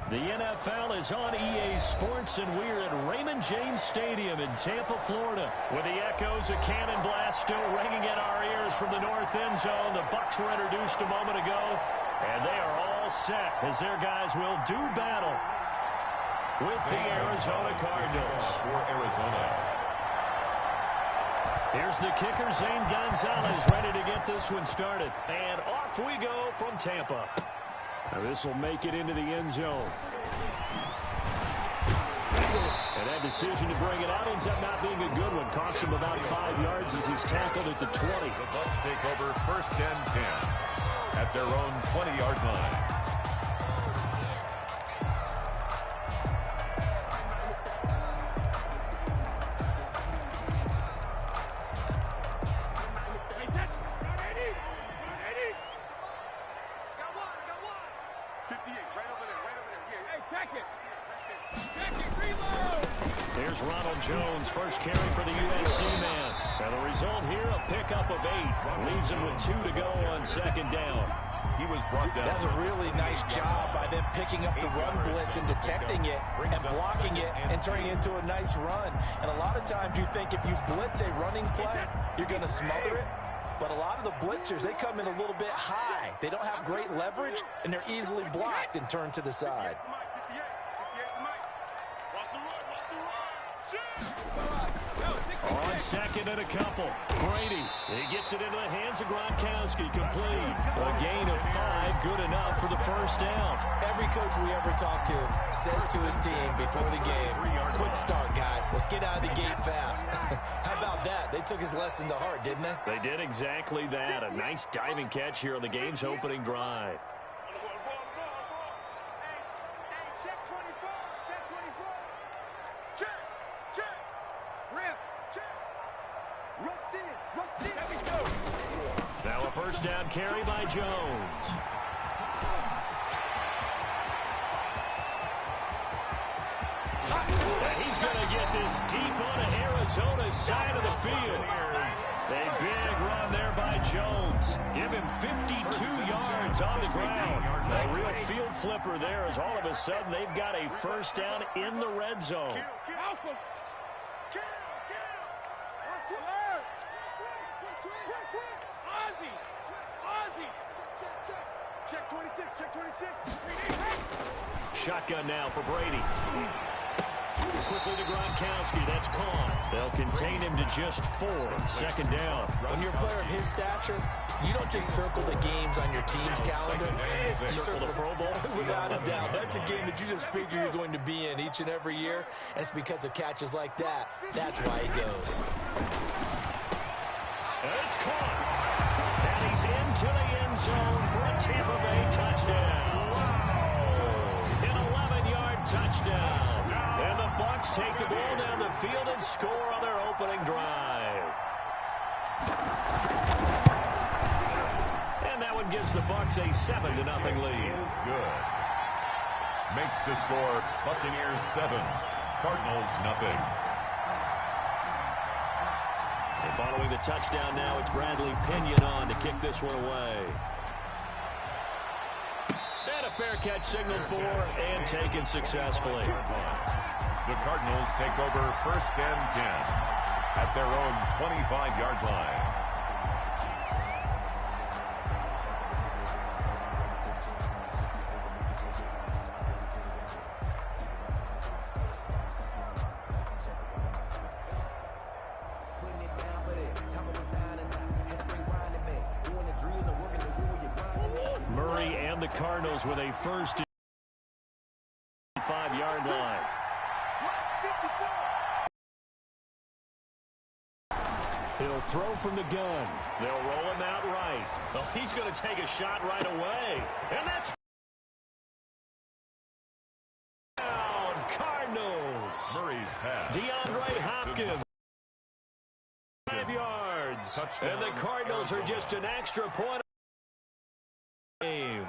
The NFL is on EA Sports, and we're at Raymond James Stadium in Tampa, Florida. With the echoes of cannon blast still ringing in our ears from the north end zone, the Bucs were introduced a moment ago, and they are all set as their guys will do battle with the Arizona Cardinals. For Arizona. Here's the kicker, Zane Gonzalez, ready to get this one started. And off we go from Tampa. Now this will make it into the end zone. And that decision to bring it out ends up not being a good one. Cost him about 5 yards as he's tackled at the 20. The Bucs take over 1st and 10 at their own 20-yard line. Here's Ronald Jones, first carry for the USC man. And the result here, a pickup of 8. Leaves him with 2 to go on 2nd down. He was brought down. That's a really nice job by them picking up the run blitz and detecting it and blocking it and turning it into a nice run. And a lot of times you think if you blitz a running play, you're going to smother it. But a lot of the blitzers, they come in a little bit high. They don't have great leverage, and they're easily blocked and turned to the side. On 2nd and a couple. Brady, he gets it into the hands of Gronkowski, complete. A gain of 5, good enough for the 1st down. Every coach we ever talk to says to his team before the game, quick start, guys. Let's get out of the gate fast. How about that? They took his lesson to heart, didn't they? They did exactly that. A nice diving catch here on the game's opening drive. Now a 1st down carry by Jones. And he's going to get this deep on Arizona's side of the field. A big run there by Jones. Give him 52 yards on the ground. A real field flipper there as all of a sudden they've got a 1st down in the red zone. Check 26, check 26. Shotgun now for Brady. Quickly to Gronkowski. That's caught. They'll contain him to just 4. 2nd down. When you're a player of his stature, you don't just circle the games on your team's calendar. You circle the Pro Bowl? Without a doubt. That's a game that you just figure you're going to be in each and every year. And it's because of catches like that. That's why he goes. It's caught. And he's into the end zone for a Tampa Bay touchdown. An 11-yard touchdown. And the Bucs take the ball down the field and score on their opening drive. And that one gives the Bucs a 7-0 lead. Is good. Makes the score Buccaneers 7, Cardinals nothing. And following the touchdown now, it's Bradley Pinion on to kick this one away. And a fair catch signaled for and taken successfully. The Cardinals take over 1st and 10 at their own 25-yard line. Murray and the Cardinals with a 1st 5-yard line. He'll throw from the gun. They'll roll him out right. Oh, he's going to take a shot right away. And that's down. Cardinals. Murray's pass. DeAndre Hopkins. 5 yards. Touchdown. And the Cardinals are just an extra point. Game.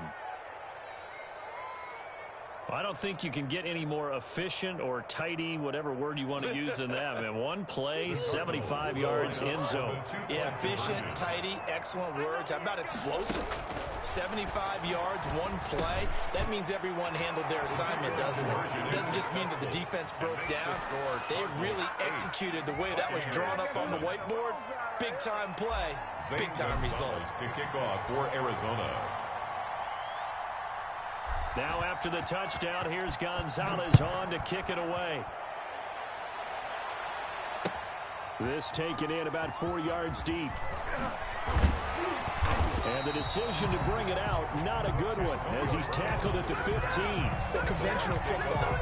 I don't think you can get any more efficient or tidy, whatever word you want to use in that. Man, one play, 75 yards, end zone. Yeah, efficient, tidy, excellent words. How about explosive? 75 yards, one play. That means everyone handled their assignment, doesn't it? It doesn't just mean that the defense broke down. They really executed the way that was drawn up on the whiteboard. Big-time play, big-time result. To kick off for Arizona. Now after the touchdown, here's Gonzalez on to kick it away. This taken in about 4 yards deep. And the decision to bring it out, not a good one, as he's tackled at the 15. The conventional football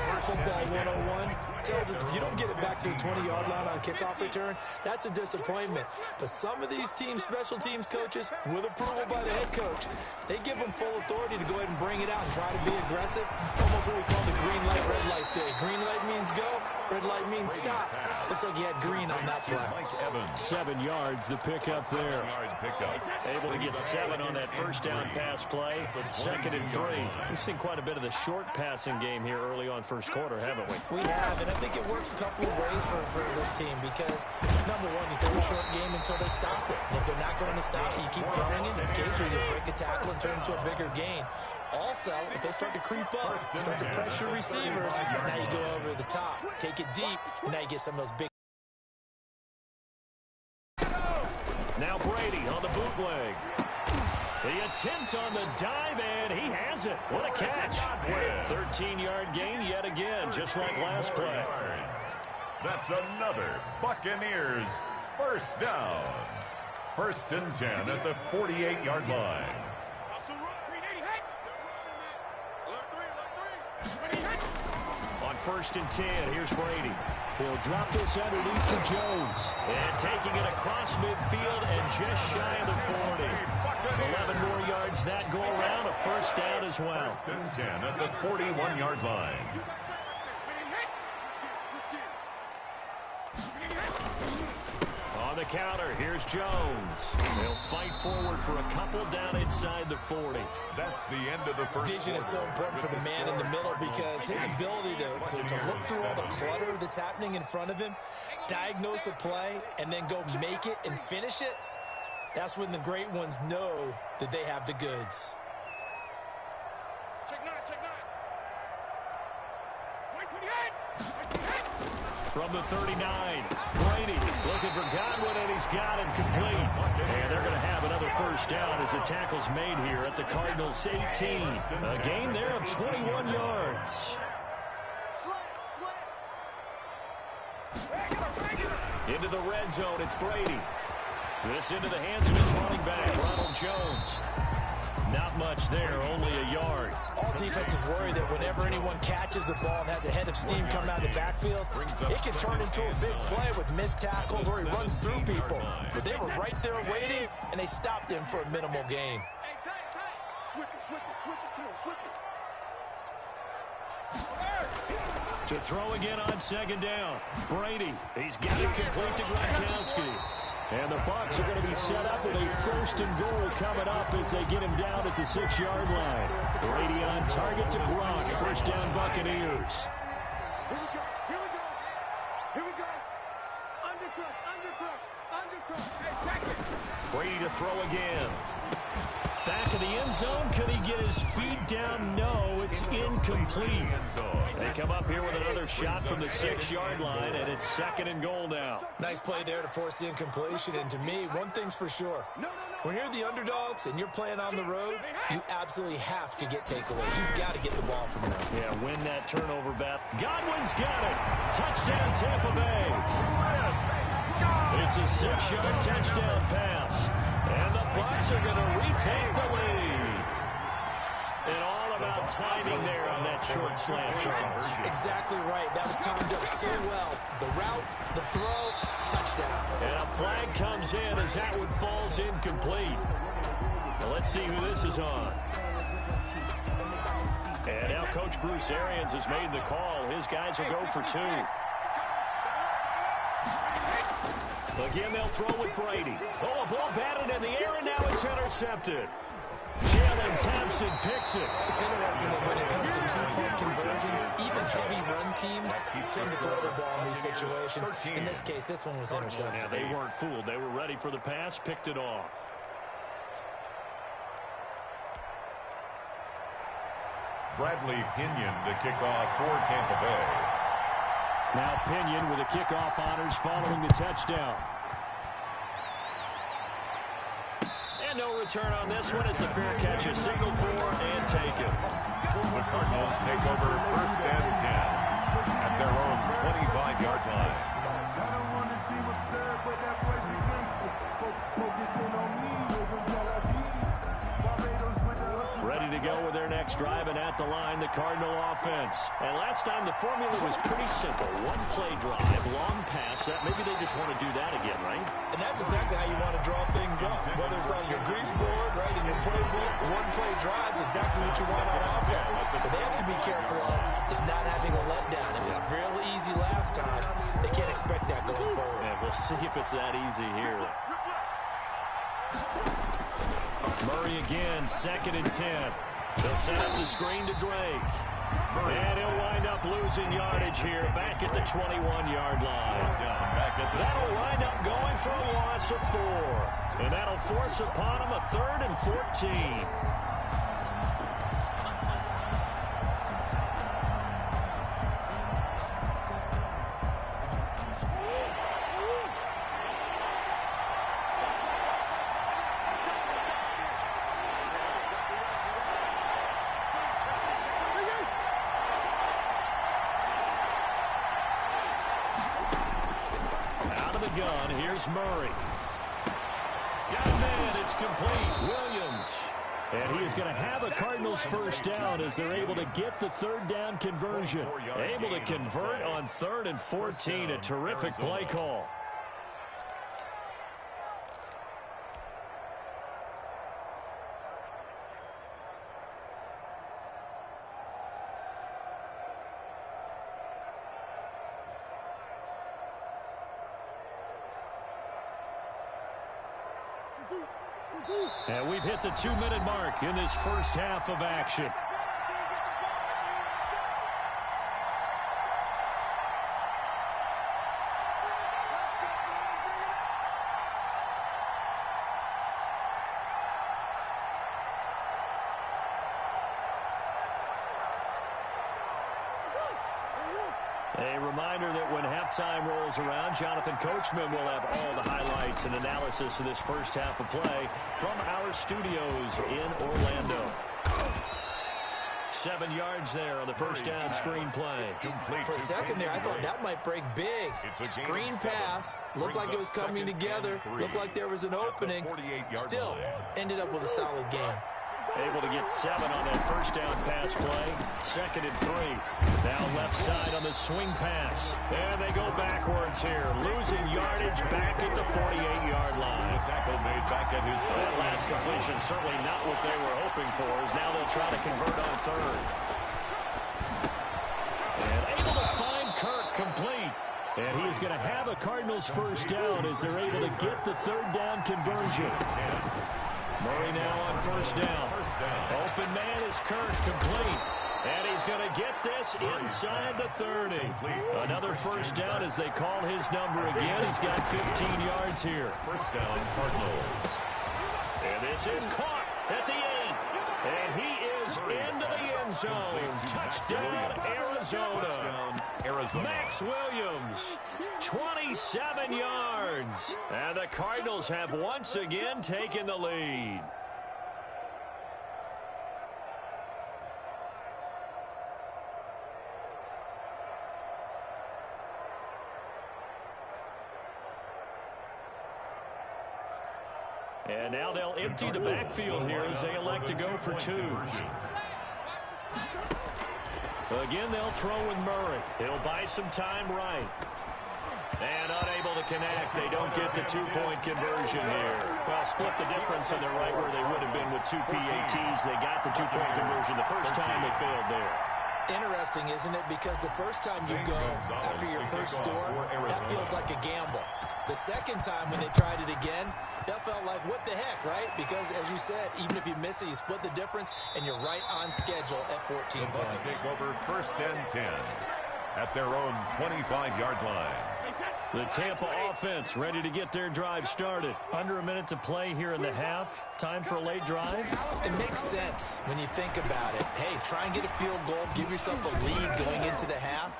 101 tells us if you don't get it back to the 20-yard line on a kickoff return, that's a disappointment. But some of these team special teams coaches, with approval by the head coach, they give them full authority to go ahead and bring it out and try to be aggressive. Almost what we call the green light, red light theory. Green light means go, red light means stop. Looks like he had green on that play. 7 yards, the pickup there. Able to get 7 on that first down pass play. 2nd and 3. We've seen quite a bit of the short passing game here early on first quarter, haven't we? We have, and I think it works a couple of ways for this team because, number one, you throw a short game until they stop it. And if they're not going to stop it, you keep throwing it, and occasionally you'll break a tackle and turn it into a bigger gain. Also, if they start to creep up, start to pressure receivers, now you go over the top, take it deep, and now you get some of those big. Now Brady on the bootleg. The attempt on the dive, and he has it. What a catch. 13-yard gain yet again, just like last play. That's another Buccaneers first down. 1st and 10 at the 48-yard line. On 1st and 10, here's Brady. He'll drop this underneath for Jones. And taking it across midfield and just shy of the 40. 11 more yards that go around, a first down as well. 1st and 10 at the 41-yard line. On the counter, here's Jones. They'll fight forward for a couple down inside the 40. That's the end of the first. Vision is so important for the man in the middle because his ability to look through all the clutter that's happening in front of him, diagnose a play, and then go make it and finish it, that's when the great ones know that they have the goods. Check 9, check 9. From the 39, Brady looking for Godwin, and he's got him complete. And they're going to have another first down as the tackle's made here at the Cardinals' 18. A gain there of 21 yards. Into the red zone, it's Brady. This into the hands of his running back, Ronald Jones. Not much there, only a yard. All defenses worry that whenever anyone catches the ball and has a head of steam come out of the backfield, it can turn into a big play with missed tackles or he runs through people. But they were right there waiting, and they stopped him for a minimal gain. Hey, tight. Switch it. Come on, switch it. To throw again on 2nd down. Brady, he's got it complete to Gronkowski. And the Bucs are going to be set up with a 1st and goal coming up as they get him down at the 6-yard line. Brady on target to Gronk. First down, Buccaneers. Here we go. Undercut. Hey, check it. Brady to throw again. Back of the end zone. Could he get his feet down? No, it's incomplete. They come up here with another shot from the 6-yard line, and it's 2nd and goal now. Nice play there to force the incompletion. And to me, one thing's for sure. When you're the underdogs and you're playing on the road, you absolutely have to get takeaways. You've got to get the ball from them. Yeah, win that turnover, Beth. Godwin's got it. Touchdown, Tampa Bay. It's a 6-yard touchdown pass. And the Bucs are going to retake the lead. And all about timing there on that short slant, Charles. Exactly right. That was timed up so well. The route, the throw, touchdown. And a flag comes in as that one falls incomplete. Now let's see who this is on. And now Coach Bruce Arians has made the call. His guys will go for 2. Again, they'll throw with Brady. Oh, a ball batted in the air, and now it's intercepted. Jalen Thompson picks it. It's interesting that when it comes to two-point conversions, even heavy run teams tend to throw the ball in these situations. In this case, this one was intercepted. Yeah, they weren't fooled. They were ready for the pass, picked it off. Bradley Pinion to kick off for Tampa Bay. Now Pinion with the kickoff honors following the touchdown. And no return on this one as the fair catch is signaled for and taken. The Cardinals take over 1st and 10 at their own 25-yard line. I don't want to seem absurd, but that boy's a gangster. Focusing on me, from Tel Aviv. Barbados with the hustle. Ready to go with their next drive, and at the line, the Cardinal offense. And last time, the formula was pretty simple. One-play drive, long pass. That maybe they just want to do that again, right? And that's exactly how you want to draw things up. Whether it's on your grease board, right, in your playbook, one-play drives, exactly what you want on offense. What they have to be careful of is not having a letdown. It was real easy last time. They can't expect that going forward. And we'll see if it's that easy here. Murray again, 2nd and 10. They'll set up the screen to Drake. And he'll wind up losing yardage here back at the 21-yard line. That'll wind up going for a loss of 4. And that'll force upon him a 3rd and 14. Gun. Here's Murray. Got a man. It's complete. Williams. And he is going to have a Cardinals first down as they're able to get the 3rd down conversion. Able to convert on 3rd and 14. A terrific play call. And we've hit the 2-minute mark in this first half of action. A reminder that when halftime rolls around, Jonathan Coachman will have all the highlights and analysis of this first half of play from our studios in Orlando. 7 yards there on the first down screen play. For a second there, I thought that might break big. Screen pass. Looked like it was coming together. Looked like there was an opening. Still, ended up with a solid game. Able to get 7 on that first down pass play. 2nd and 3. Now left side on the swing pass. And they go backwards here. Losing yardage back at the 48-yard line. Tackle made back at his That last completion certainly not what they were hoping for, as now they'll try to convert on 3rd. And able to find Kirk complete. And he is going to have a Cardinals first down as they're able to get the 3rd down conversion. Murray now on first down. Open man is Kirk, complete. And he's going to get this inside the 30. Another first down as they call his number again. He's got 15 yards here. First down, Cardinals. And this is caught at the 8. And he is into the end zone. Touchdown, Arizona. Max Williams, 27 yards. And the Cardinals have once again taken the lead. And now they'll empty the backfield here as they elect to go for 2. Again, they'll throw with Murray. He'll buy some time right. And unable to connect. They don't get the 2-point conversion here. Well, split the difference, and they're right where they would have been with 2 PATs. They got the 2-point conversion the first time they failed there. Interesting, isn't it? Because the first time you go after your first score, that feels like a gamble. The second time when they tried it again, that felt like, what the heck, right? Because, as you said, even if you miss it, you split the difference, and you're right on schedule at 14 the Bucs points. take over 1st and 10 at their own 25-yard line. The Tampa offense ready to get their drive started. Under a minute to play here in the half. Time for a late drive. It makes sense when you think about it. Hey, try and get a field goal. Give yourself a lead going into the half.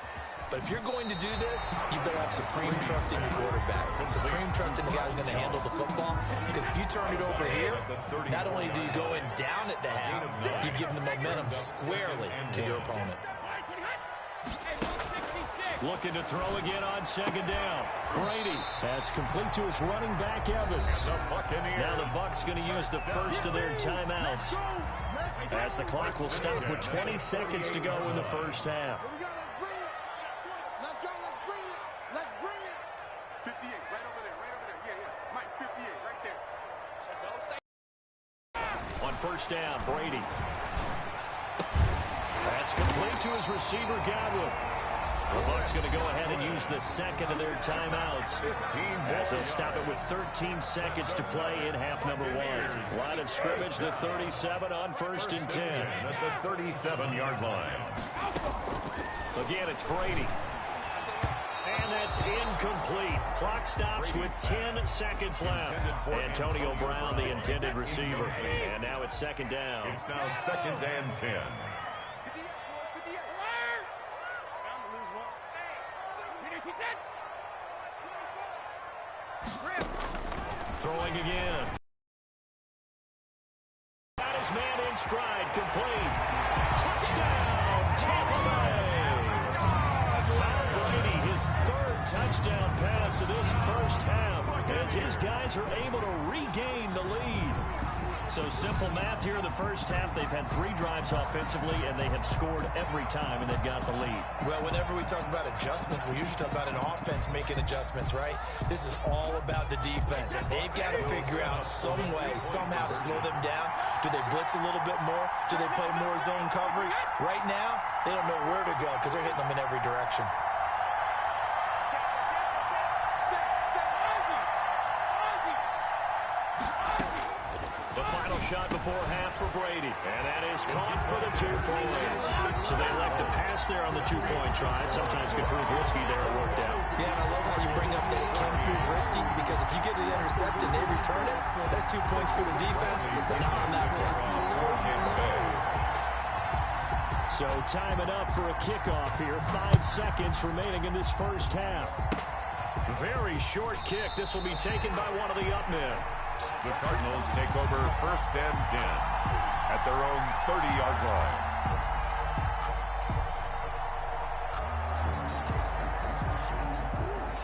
But if you're going to do this, you better have supreme trust in your quarterback. Supreme trust in the guy who's going to handle the football. Because if you turn it over here, not only do you go in down at the half, you've given the momentum squarely to your opponent. Looking to throw again on 2nd down. Brady. That's complete to his running back, Evans. Now the Bucs going to use the first of their timeouts, as the clock will stop with 20 seconds to go in the first half. Let's go. Let's bring it. 58, right over there. Yeah. Mike, 58, right there. On 1st down, Brady. That's complete to his receiver, Godwin. The Bucs going to go ahead and use the second of their timeouts, as they'll stop it with 13 seconds to play in half number 1. Line of scrimmage, the 37 on 1st and 10. At the 37-yard line. Again, it's Brady. And that's incomplete. Clock stops with 10 seconds left. Antonio Brown, the intended receiver. And now it's 2nd down. It's now 2nd and 10. Throwing again. Got his man in stride, complete. Touchdown, Tampa Bay. Tom Brady, his 3rd touchdown pass of this first half, as his guys are able to regain the lead. So simple math here in the first half. They've had 3 drives offensively, and they have scored every time, and they've got the lead. Well, whenever we talk about adjustments, we usually talk about an offense making adjustments, right? This is all about the defense. They've got to figure out some way, somehow to slow them down. Do they blitz a little bit more? Do they play more zone coverage? Right now, they don't know where to go because they're hitting them in every direction. Shot before half for Brady, and that is caught for the 2 points. So they elect to pass there on the 2-point try. Sometimes could prove risky there. It worked out. Yeah, and I love how you bring up that it can prove risky, because if you get it intercepted and they return it, that's 2 points for the defense, but not on that play. So time it up for a kickoff here. 5 seconds remaining in this first half. Very short kick. This will be taken by one of the up men. The Cardinals take over 1st and 10 at their own 30-yard line.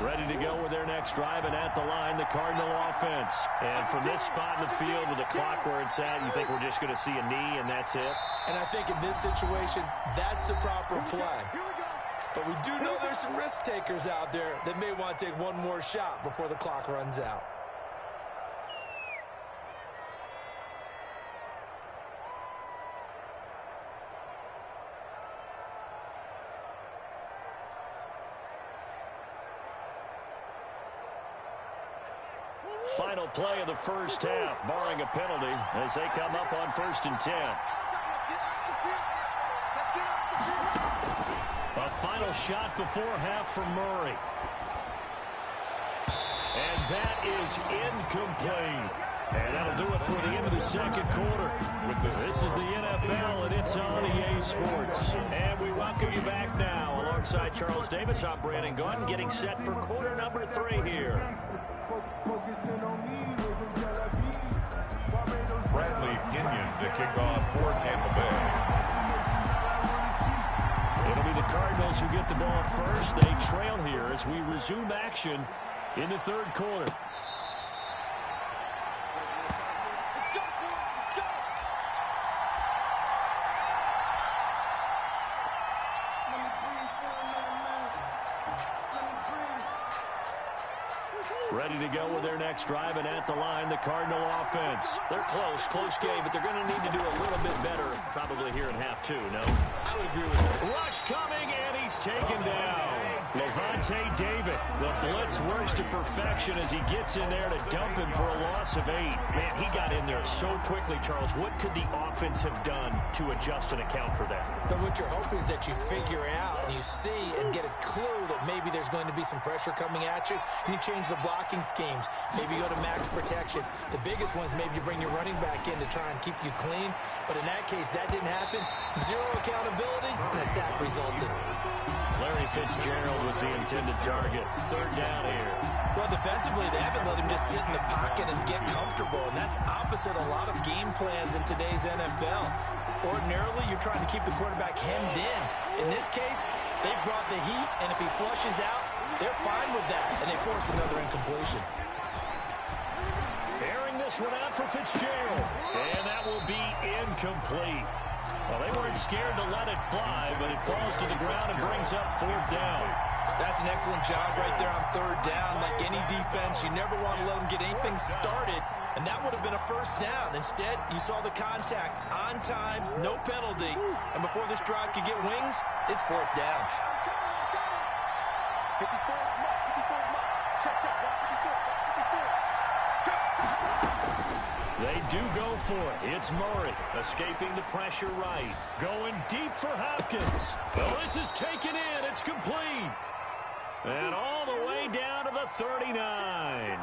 Ready to go with their next drive, and at the line, the Cardinal offense. And from this spot in the field with the clock where it's at, you think we're just going to see a knee and that's it? And I think in this situation, that's the proper play. But we do know there's some risk takers out there that may want to take one more shot before the clock runs out. Final play of the first half, barring a penalty, as they come up on 1st and 10. A final shot before half from Murray. And that is incomplete. And that'll do it for the end of the 2nd quarter. This is the NFL, and it's on EA Sports. And we welcome you back now. Alongside Charles Davis, I'm Brandon Gunn, getting set for quarter number 3 here. Bradley Kenyon to kick off for Tampa Bay. It'll be the Cardinals who get the ball first. They trail here as we resume action in the 3rd quarter. Ready to go with their next drive, and at the line, the Cardinal offense. They're close game, but they're going to need to do a little bit better probably here in half 2, no? I would agree with that. Rush coming, and he's taken down. David, the blitz works to perfection as he gets in there to dump him for a loss of 8. Man, he got in there so quickly, Charles. What could the offense have done to adjust and account for that? But what you're hoping is that you figure out and you see and get a clue that maybe there's going to be some pressure coming at you, and you change the blocking schemes. Maybe you go to max protection. The biggest one is maybe you bring your running back in to try and keep you clean. But in that case, that didn't happen. Zero accountability, and a sack resulted. Larry Fitzgerald was the intended target. 3rd down here. Well, defensively, they haven't let him just sit in the pocket and get comfortable, and that's opposite a lot of game plans in today's NFL. Ordinarily, you're trying to keep the quarterback hemmed in. In this case, they've brought the heat, and if he flushes out, they're fine with that, and they force another incompletion. Airing this one out for Fitzgerald, and that will be incomplete. Well, they weren't scared to let it fly, but it falls to the ground and brings up 4th down. That's an excellent job right there on 3rd down. Like any defense, you never want to let them get anything started, and that would have been a 1st down. Instead, you saw the contact on time, no penalty, and before this drive could get wings, it's 4th down. 54 mark, 54 mark. Check, 54. They do go for it. It's Murray escaping the pressure right. Going deep for Hopkins. Well, this is taken in. It's complete. And all the way down to the 39.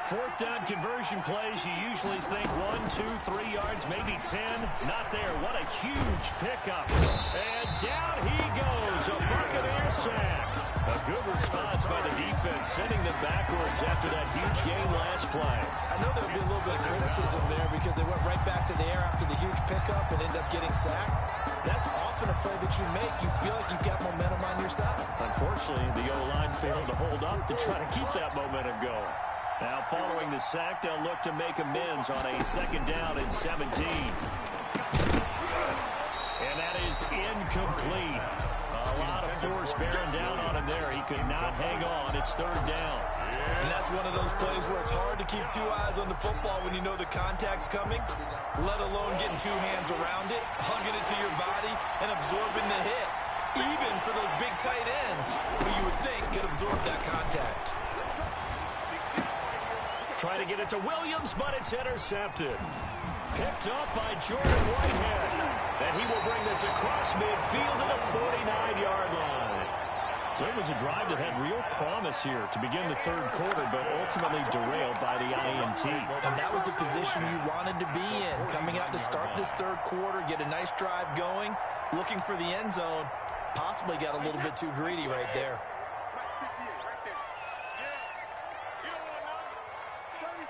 4th down conversion plays, you usually think 1, 2, 3 yards, maybe 10. Not there. What a huge pickup. And down he goes. A Buccaneer sack. A good response by the defense, sending them backwards after that huge gain last play. I know there'll be a little bit of criticism there because they went right back to the air after the huge pickup and ended up getting sacked. That's often a play that you make. You feel like you've got momentum on your side. Unfortunately, the O-line failed to hold up to try to keep that momentum going. Now, following the sack, they'll look to make amends on a 2nd down and 17. And that is incomplete. A lot of force bearing down on him there. He could not hang on. It's 3rd down. And that's one of those plays where it's hard to keep 2 eyes on the football when you know the contact's coming, let alone getting 2 hands around it, hugging it to your body, and absorbing the hit. Even for those big tight ends, who you would think could absorb that contact. Trying to get it to Williams, but it's intercepted. Picked up by Jordan Whitehead. And he will bring this across midfield to the 49-yard line. So it was a drive that had real promise here to begin the 3rd quarter, but ultimately derailed by the INT. And that was the position you wanted to be in. Coming out to start this 3rd quarter, get a nice drive going, looking for the end zone. Possibly got a little bit too greedy right there.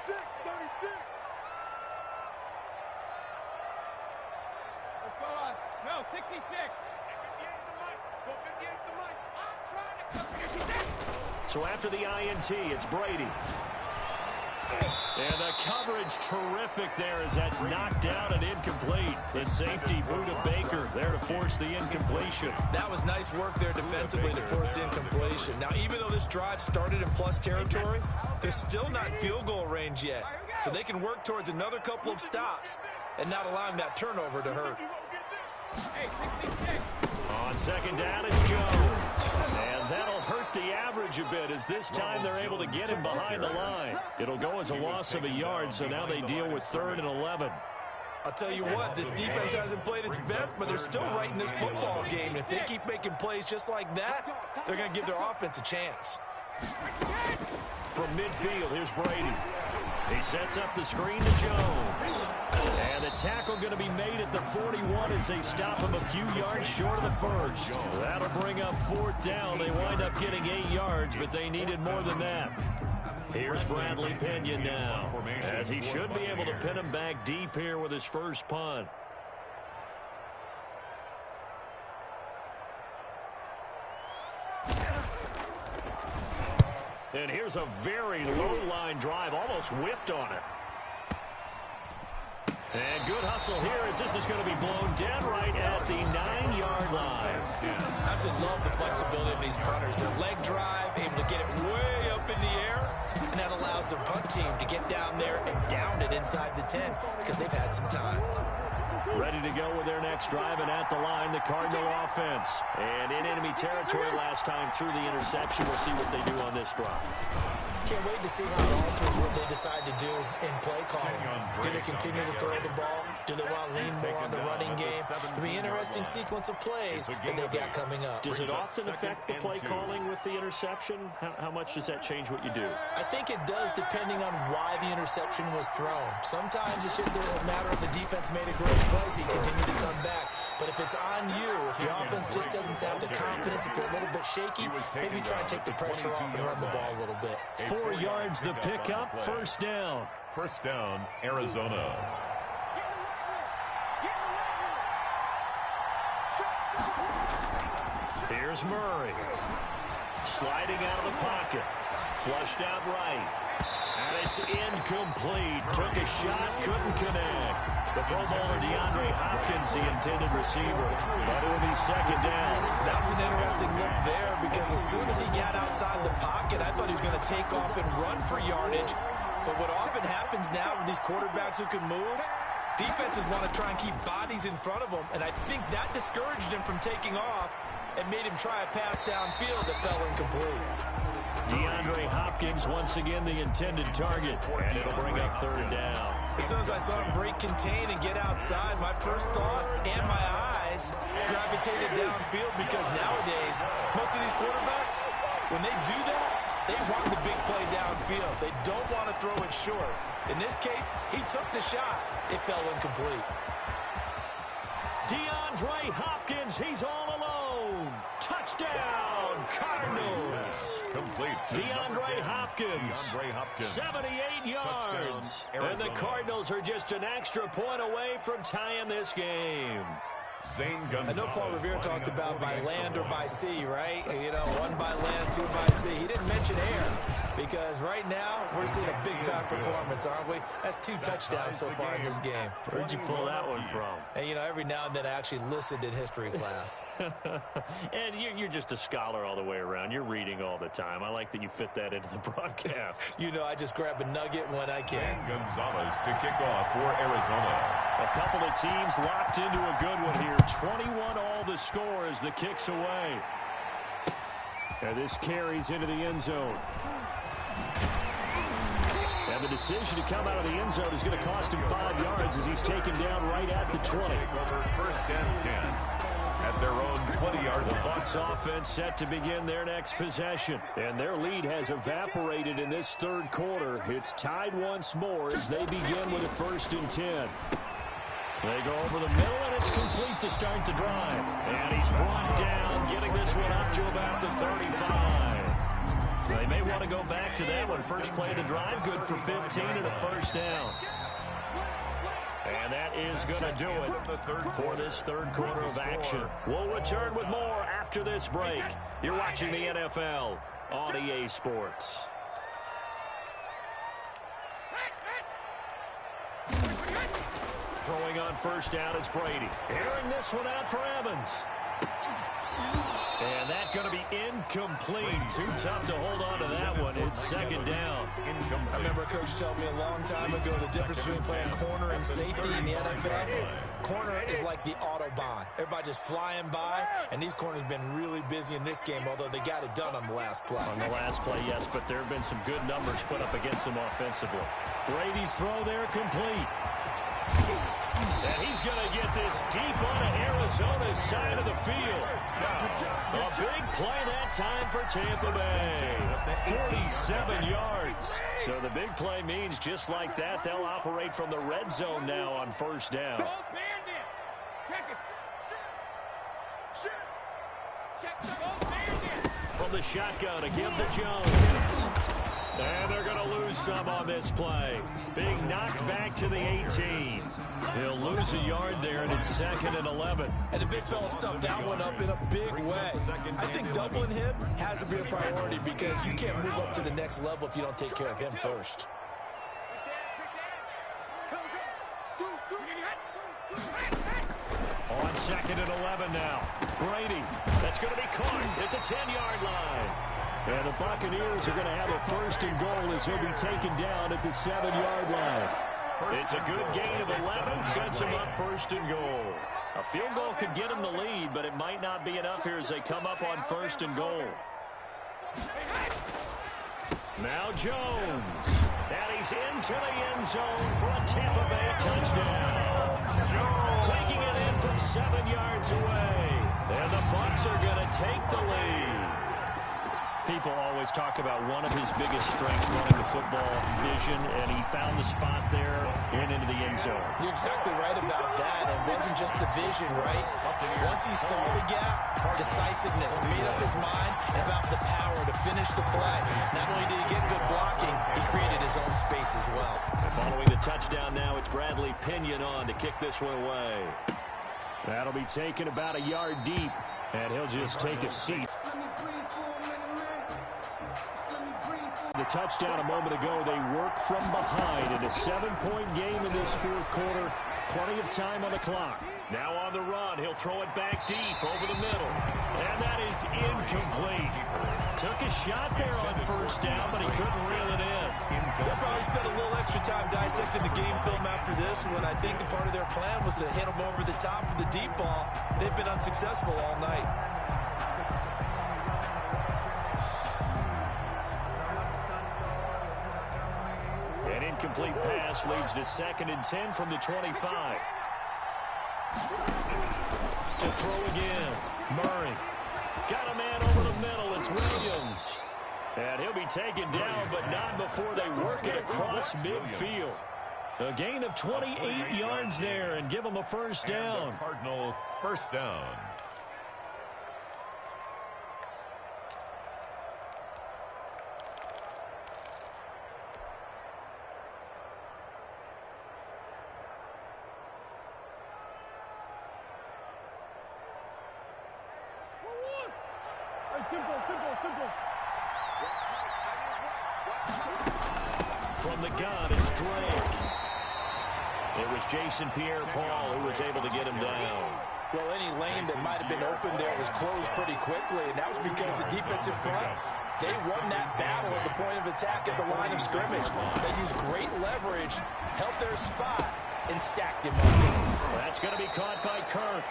36. No, 66. So after the INT, it's Brady. And the coverage terrific there as that's knocked down and incomplete. The safety, Buda Baker, there to force the incompletion. That was nice work there defensively to force the incompletion. Now, even though this drive started in plus territory, they're still not in field goal range yet. So they can work towards another couple of stops and not allowing that turnover to hurt. On 2nd down, it's Jones. And that'll hurt the average a bit as this time they're able to get him behind the line. It'll go as a loss of a yard, so now they deal with 3rd and 11. I'll tell you what, this defense hasn't played its best, but they're still right in this football game. If they keep making plays just like that, they're going to give their offense a chance. From midfield, here's Brady. He sets up the screen to Jones. And the tackle going to be made at the 41 as they stop him a few yards short of the 1st. That'll bring up 4th down. They wind up getting 8 yards, but they needed more than that. Here's Bradley Pena now, as he should be able to pin him back deep here with his first punt. And here's a very low-line drive, almost whiffed on it. And good hustle here as this is going to be blown dead right at the 9-yard line. I absolutely love the flexibility of these punters. Their leg drive, able to get it way up in the air, and that allows their punt team to get down there and down it inside the 10 because they've had some time. Ready to go with their next drive, and at the line, the Cardinal offense. And in enemy territory last time through the interception. We'll see what they do on this drive. Can't wait to see how it alters what they decide to do in play calling. Do they continue to throw the ball? Do they want to lean more on the running game? It'll be an interesting sequence of plays that they've got coming up. Does it often affect the play calling with the interception? How much does that change what you do? I think it does, depending on why the interception was thrown. Sometimes it's just a matter of the defense made a great play, so you continue to come back. But if it's on you, if the offense just doesn't have the confidence, if they're a little bit shaky, maybe try and take the pressure off and run the ball a little bit. 4 yards the pickup, first down. First down, Arizona. Here's Murray. Sliding out of the pocket. Flushed out right. And it's incomplete. Took a shot, couldn't connect. The Pro Bowler DeAndre Hopkins, the intended receiver. But it will be second down. That was an interesting look there because as soon as he got outside the pocket, I thought he was going to take off and run for yardage. But what often happens now with these quarterbacks who can move, defenses want to try and keep bodies in front of them. And I think that discouraged him from taking off and made him try a pass downfield that fell incomplete. DeAndre Hopkins, once again, the intended target. And it'll bring up third down. As soon as I saw him break contain and get outside, my first thought and my eyes gravitated downfield because nowadays, most of these quarterbacks, when they do that, they want the big play downfield. They don't want to throw it short. In this case, he took the shot. It fell incomplete. DeAndre Hopkins, he's all alone. Touchdown, Cardinals. Complete. DeAndre Hopkins, 78 yards. And the Cardinals are just an extra point away from tying this game. I know Paul Revere talked about by land or by sea, right? You know, one by land, two by sea. He didn't mention air because right now we're seeing a big-time performance, aren't we? That's 2 touchdowns so far in this game. Where'd you pull that one from? And, you know, every now and then I actually listened in history class. And you're just a scholar all the way around. You're reading all the time. I like that you fit that into the broadcast. You know, I just grab a nugget when I can. Gonzalez to kick off for Arizona. A couple of teams locked into a good one here. 21 all the score as the kick's away. And this carries into the end zone. And the decision to come out of the end zone is going to cost him 5 yards as he's taken down right at the 20. First and 10 at their own 20-yard line. The Bucs offense set to begin their next possession. And their lead has evaporated in this third quarter. It's tied once more as they begin with a first and 10. They go over the middle, and it's complete to start the drive. And he's brought down, getting this one up to about the 35. They may want to go back to that one. First play of the drive, good for 15 and a first down. And that is going to do it for this third quarter of action. We'll return with more after this break. You're watching the NFL on EA Sports. Throwing on first down is Brady. Airing this one out for Evans. And that's going to be incomplete. Too tough to hold on to that one. It's second down. I remember a coach told me a long time ago the difference between playing corner and safety in the NFL. Corner is like the Autobahn. Everybody just flying by, and these corners have been really busy in this game, although they got it done on the last play. On the last play, yes, but there have been some good numbers put up against them offensively. Brady's throw there complete. And he's going to get this deep onto Arizona's side of the field. A big play that time for Tampa Bay. 47 yards. So the big play means just like that, they'll operate from the red zone now on first down. From the shotgun, a give to Jones. And they're going to lose some on this play. Being knocked back to the 18. He'll lose a yard there, and it's second and 11. And the big fella stuffed that one up in a big way. I think doubling him has to be a priority because you can't move up to the next level if you don't take care of him first. On second and 11 now. Brady, that's going to be caught at the 10-yard line. And the Buccaneers are going to have a first and goal as he'll be taken down at the 7-yard line. It's a good gain of 11, sets him up first and goal. A field goal could get him the lead, but it might not be enough here as they come up on first and goal. Now Jones. And he's into the end zone for a Tampa Bay touchdown. Taking it in from 7 yards away. And the Bucs are going to take the lead. People always talk about one of his biggest strengths running the football, vision, and he found the spot there, went into the end zone. You're exactly right about that. It wasn't just the vision, right? Once he saw the gap, decisiveness, made up his mind, and about the power to finish the play. Not only did he get good blocking, he created his own space as well. Following the touchdown now, it's Bradley Pinion on to kick this one away. That'll be taken about a yard deep, and he'll just take a seat. The touchdown a moment ago, they work from behind in a 7-point game in this fourth quarter. Plenty of time on the clock. Now on the run, he'll throw it back deep over the middle. And that is incomplete. Took a shot there on first down, but he couldn't reel it in. They'll probably spend a little extra time dissecting the game film after this one. I think the part of their plan was to hit him over the top of the deep ball. They've been unsuccessful all night. An incomplete pass leads to 2nd and 10 from the 25. To throw again. Murray. Got a man over the middle. It's Williams. And he'll be taken down, but not before they work it across midfield. A gain of 28 yards there and give them a first down. Cardinal first down. Simple. From the gun, it's Drake. It was Jason Pierre-Paul who was able to get him down. Well, any lane that might have been open there was closed pretty quickly, and that was because the defensive front, they won that battle at the point of attack at the line of scrimmage. They used great leverage, held their spot, and stacked him up. That's going to be caught by Kirk.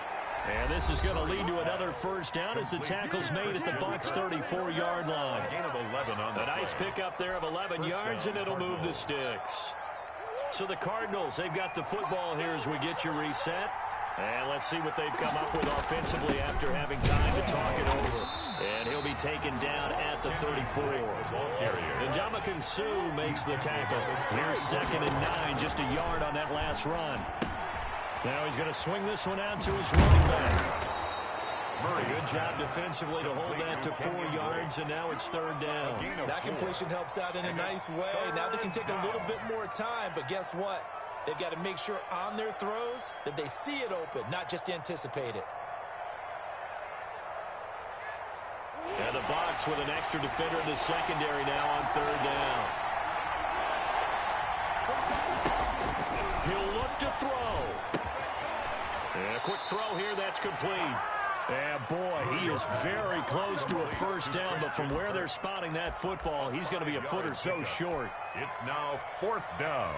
And this is going to lead to another first down as the tackle's made at the Bucs' 34-yard line. Gain of 11 on the A nice pickup there of 11 yards, and it'll move the sticks. So the Cardinals, they've got the football here as we get you reset. And let's see what they've come up with offensively after having time to talk it over. And he'll be taken down at the 34. And Ndamukong Suh makes the tackle. Here's 2nd and 9, just a yard on that last run. Now he's going to swing this one out to his running back. Murray, good job defensively to hold that to 4 yards, and now it's 3rd down. That completion helps out in a nice way. Now they can take a little bit more time, but guess what? They've got to make sure on their throws that they see it open, not just anticipate it. And the Bucs with an extra defender in the secondary now on 3rd down. He'll look to throw. And a quick throw here, that's complete. And boy, he is very close to a first down, but from where they're spotting that football, he's going to be a foot or so short. It's now 4th down.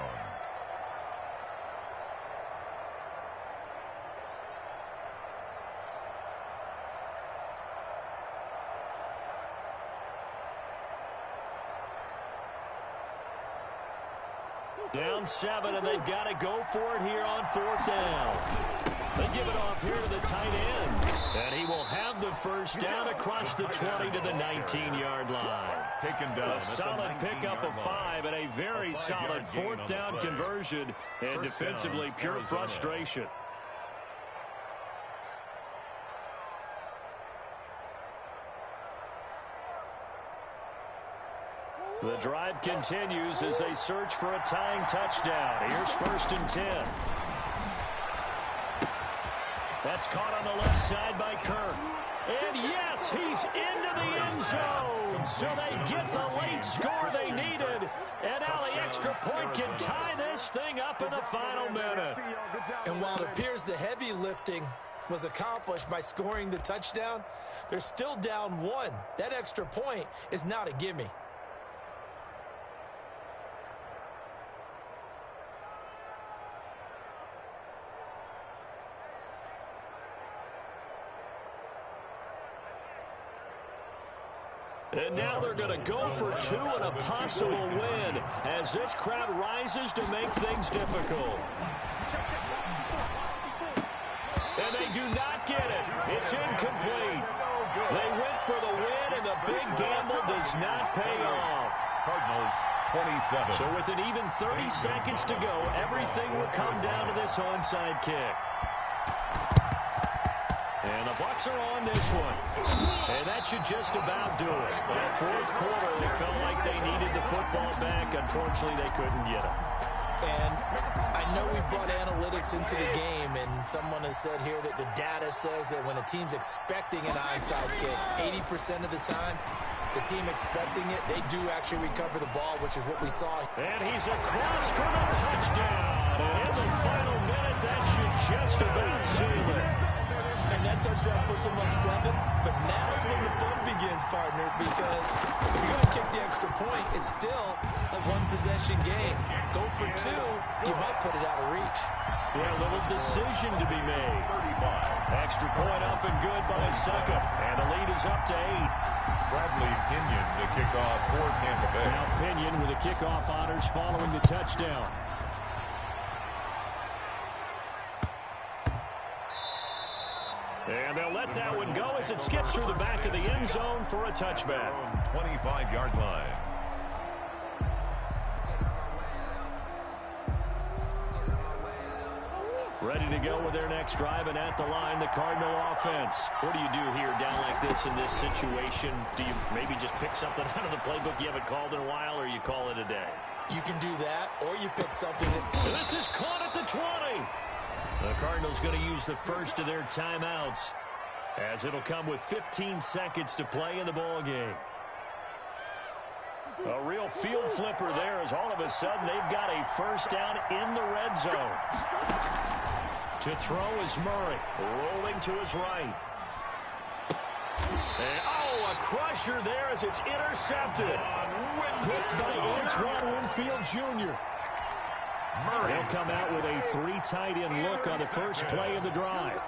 Down 7, and they've got to go for it here on 4th down. They give it off here to the tight end. And he will have the first down across the 20 to the 19-yard line. Taken down. A solid pickup of 5 and a very solid 4th down conversion. And defensively, pure frustration. The drive continues as they search for a tying touchdown. Here's 1st and 10. That's caught on the left side by Kirk. And yes, he's into the end zone. So they get the late score they needed. And now the extra point can tie this thing up in the final minute. And while it appears the heavy lifting was accomplished by scoring the touchdown, they're still down 1. That extra point is not a gimme. And now they're going to go for two and a possible win as this crowd rises to make things difficult. And they do not get it. It's incomplete. They went for the win, and the big gamble does not pay off. Cardinals 27. So with an even 30 seconds to go, everything will come down to this onside kick. And the Bucs are on this one. And that should just about do it. That fourth quarter, they felt like they needed the football back. Unfortunately, they couldn't get it. And I know we brought analytics into the game, and someone has said here that the data says that when a team's expecting an onside kick, 80% of the time, the team expecting it, they do actually recover the ball, which is what we saw. And he's across for the touchdown. And in the final minute, that should just about seal it. And that touchdown puts them up 7. But now's when the fun begins, partner, because if you're going to kick the extra point, it's still a one-possession game. Go for 2, you might put it out of reach. Yeah, a little decision to be made. 35. Extra point up and good by Suckup. And the lead is up to 8. Bradley Pinion to kick off for Tampa Bay. Now Pinion with the kickoff honors following the touchdown. And they'll let that one go as it skips through the back of the end zone for a touchback. 25-yard line. Ready to go with their next drive, and at the line, the Cardinal offense. What do you do here down like this in this situation? Do you maybe just pick something out of the playbook you haven't called in a while, or you call it a day? You can do that, or you pick something that... This is caught at the 20. The Cardinals going to use the first of their timeouts, as it'll come with 15 seconds to play in the ball game. A real field flipper there, as all of a sudden they've got a first down in the red zone. To throw is Murray, rolling to his right. And, oh, a crusher there as it's intercepted. Picked by Antoine Winfield Jr. They'll come out with a 3 tight end look on the first play of the drive.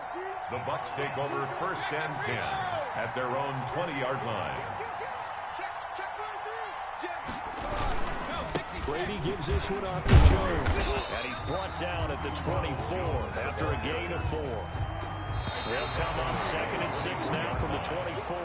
The Bucs take over first and 10 at their own 20-yard line. Brady gives this one off to Jones. And he's brought down at the 24 after a gain of 4. They'll come up 2nd and 6 now from the 24.